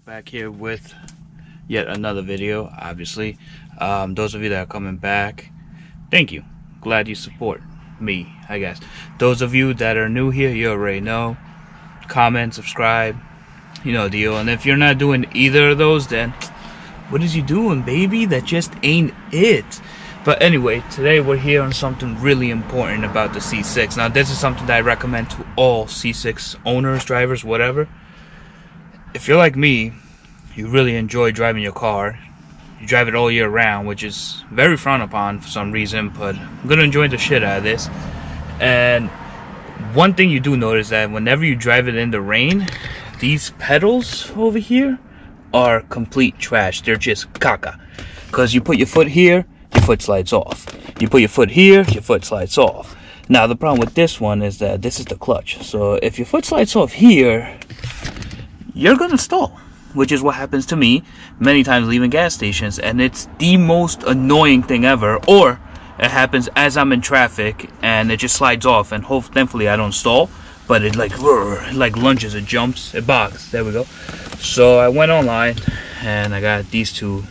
Back here with yet another video, obviously. Those of you that are coming back, thank you. Glad you support me, I guess. Those of you that are new here, you already know. Comment, subscribe, you know the deal. And if you're not doing either of those, then what is you doing, baby? That just ain't it. But anyway, today we're here on something really important about the C6. Now, this is something that I recommend to all C6 owners, drivers, whatever. If you're like me, you really enjoy driving your car. You drive it all year round, which is very frowned upon for some reason, but I'm gonna enjoy the shit out of this. And one thing you do notice that whenever you drive it in the rain, these pedals over here are complete trash. They're just caca. Because you put your foot here, your foot slides off. You put your foot here, your foot slides off. Now the problem with this one is that this is the clutch. So if your foot slides off here, you're gonna stall, which is what happens to me many times leaving gas stations, and it's the most annoying thing ever. Or it happens as I'm in traffic and it just slides off, and thankfully I don't stall, but it like lunges, it jumps, it bogs. There we go. So I went online and I got these two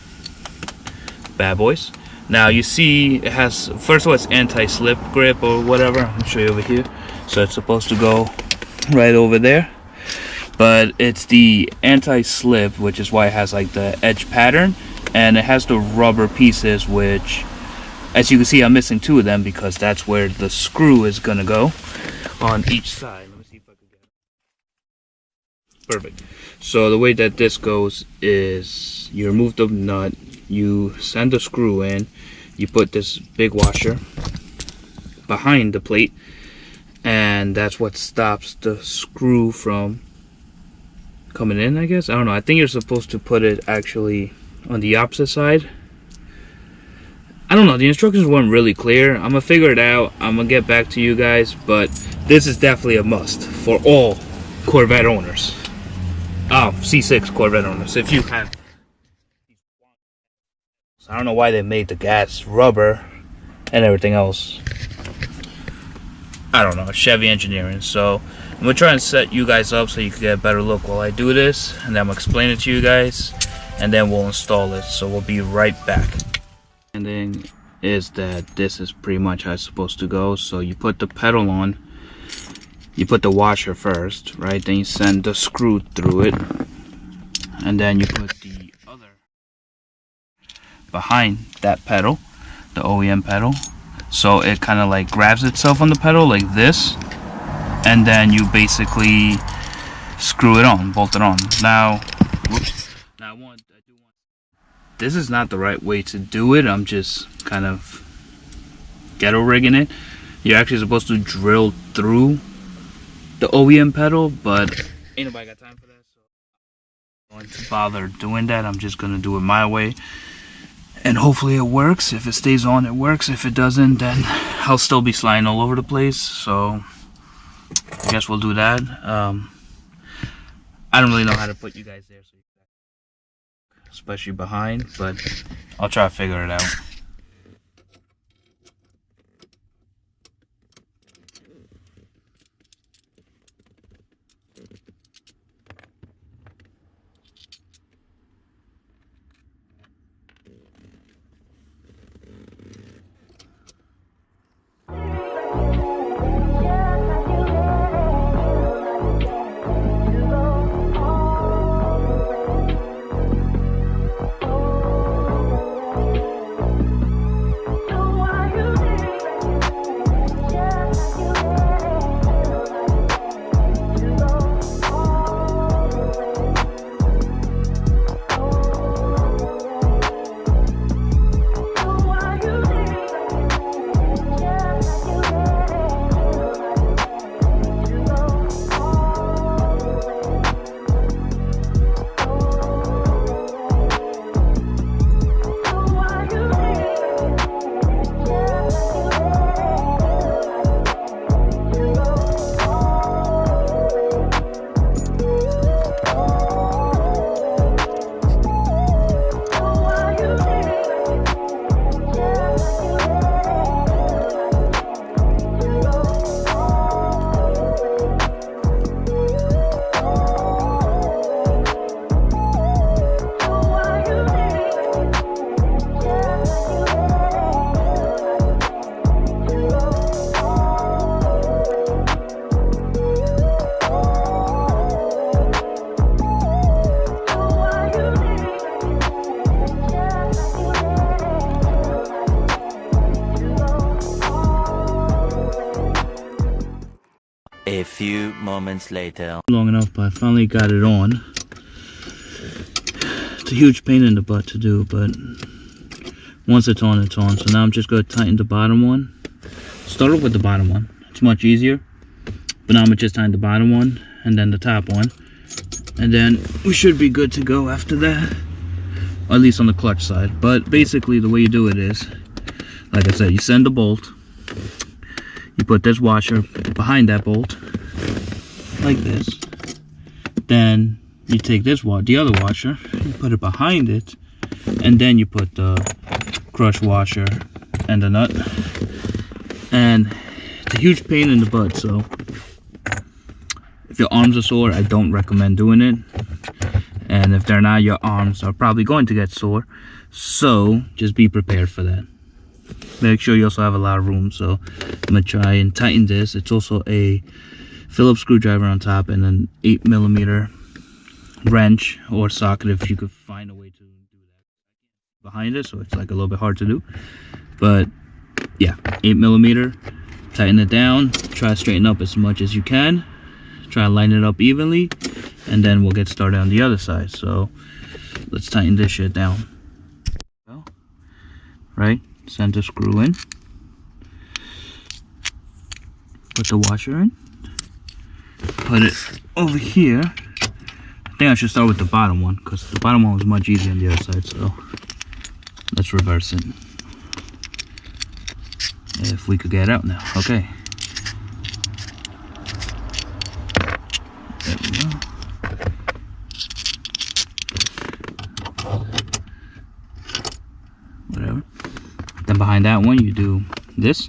bad boys. Now you see it has, first of all, it's anti-slip grip or whatever. I'll show you over here. So it's supposed to go right over there. But it's the anti-slip, which is why it has like the edge pattern, and it has the rubber pieces, which, as you can see, I'm missing two of them because that's where the screw is gonna go on each side. Let me see if I can get it. Perfect. So the way that this goes is you remove the nut, you send the screw in, you put this big washer behind the plate, and that's what stops the screw from coming in, I guess. I don't know. I think you're supposed to put it actually on the opposite side. I don't know. The instructions weren't really clear. I'm gonna figure it out. I'm gonna get back to you guys, but this is definitely a must for all Corvette owners. Oh, C6 Corvette owners. If you have, I don't know why they made the gas rubber and everything else. I don't know. Chevy engineering. So I'm gonna try and set you guys up so you can get a better look while I do this, and then I'm gonna explain it to you guys, and then we'll install it. So we'll be right back. And then is that this is pretty much how it's supposed to go. So you put the pedal on, you put the washer first, right? Then you send the screw through it, and then you put the other behind that pedal, the OEM pedal. So it kind of like grabs itself on the pedal like this, and then you basically screw it on, bolt it on. Now, whoops. Now this is not the right way to do it. I'm just kind of ghetto rigging it. You're actually supposed to drill through the OEM pedal, but ain't nobody got time for that, so I'm not going to bother doing that. I'm just gonna do it my way, and hopefully it works. If it stays on, it works. If it doesn't, then I'll still be sliding all over the place. So I guess we'll do that. I don't really know how to put you guys there, so especially behind, but I'll try to figure it out. few moments later. Long enough, but I finally got it on. It's a huge pain in the butt to do, but once it's on, it's on. So now I'm just going to tighten the bottom one. Start off with the bottom one. It's much easier. But now I'm going to just tighten the bottom one and then the top one. And then we should be good to go after that. Or at least on the clutch side. But basically the way you do it is, like I said, you send the bolt. You put this washer behind that bolt. Like this. Then you take this the other washer, you put it behind it, and then you put the crush washer and the nut. And it's a huge pain in the butt, so if your arms are sore, I don't recommend doing it. And if they're not, your arms are probably going to get sore, so just be prepared for that. Make sure you also have a lot of room. So I'm gonna try and tighten this. It's also a Phillips screwdriver on top and an 8mm wrench or socket if you could find a way to do that behind it, so it's like a little bit hard to do. But yeah, 8mm. Tighten it down. Try to straighten up as much as you can. Try to line it up evenly, and then we'll get started on the other side. So let's tighten this shit down. Right, center screw in. Put the washer in. Put it over here. I think I should start with the bottom one because the bottom one was much easier on the other side. So let's reverse it. If we could get it out now. Okay. There we go. Whatever. Then behind that one you do this,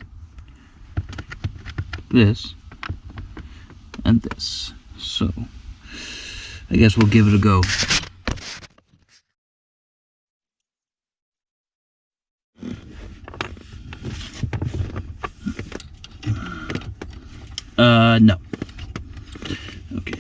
this, and this. So I guess we'll give it a go. No. Okay.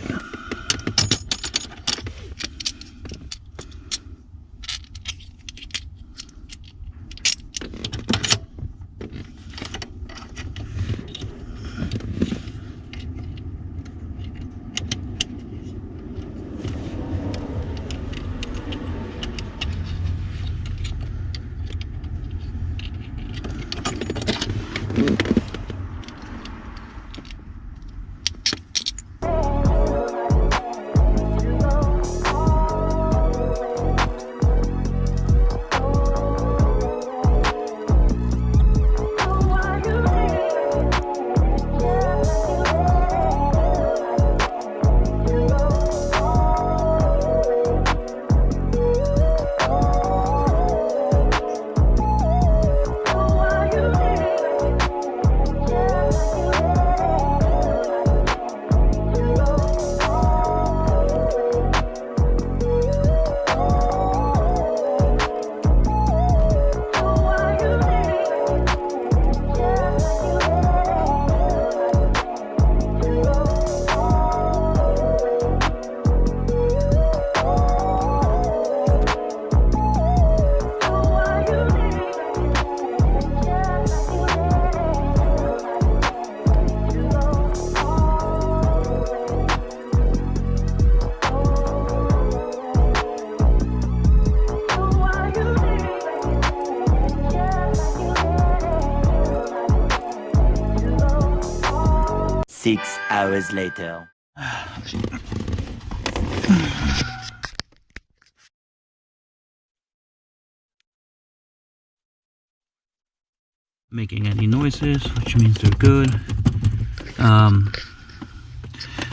6 hours later. Making any noises, which means they're good. I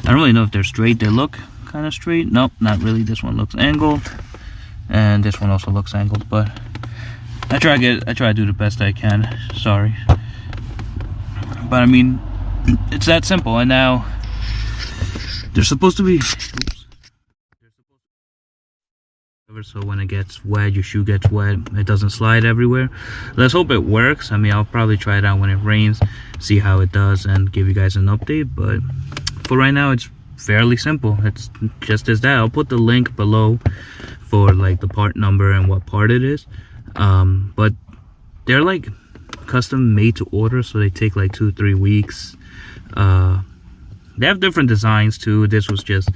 don't really know if they're straight. They look kind of straight. Nope, not really. This one looks angled, and this one also looks angled. But I try to do the best I can. Sorry, but I mean, it's that simple. And now they're supposed to be. So when it gets wet, your shoe gets wet, it doesn't slide everywhere. Let's hope it works. I mean, I'll probably try it out when it rains, see how it does, and give you guys an update. But for right now, it's fairly simple. It's just as that. I'll put the link below for like the part number and what part it is. But they're like custom made to order, so they take like 2-3 weeks. They have different designs too. This was just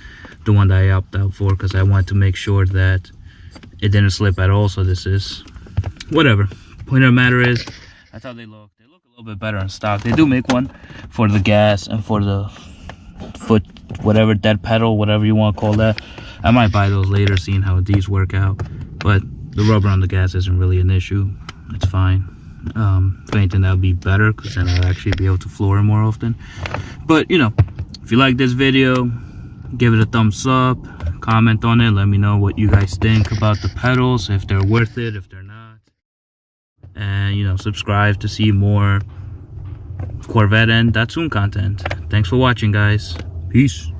the one that I opted out for because I wanted to make sure that it didn't slip at all. So this is whatever. Point of the matter is, that's how they look. They look a little bit better in stock. They do make one for the gas and for the foot, whatever, dead pedal, whatever you want to call that. I might buy those later, seeing how these work out. But the rubber on the gas isn't really an issue. It's fine. If anything, that would be better because then I'll actually be able to floor it more often. But you know, if you like this video, give it a thumbs up, comment on it, let me know what you guys think about the pedals, if they're worth it, if they're not. And you know, subscribe to see more Corvette and Datsun content. Thanks for watching, guys. Peace.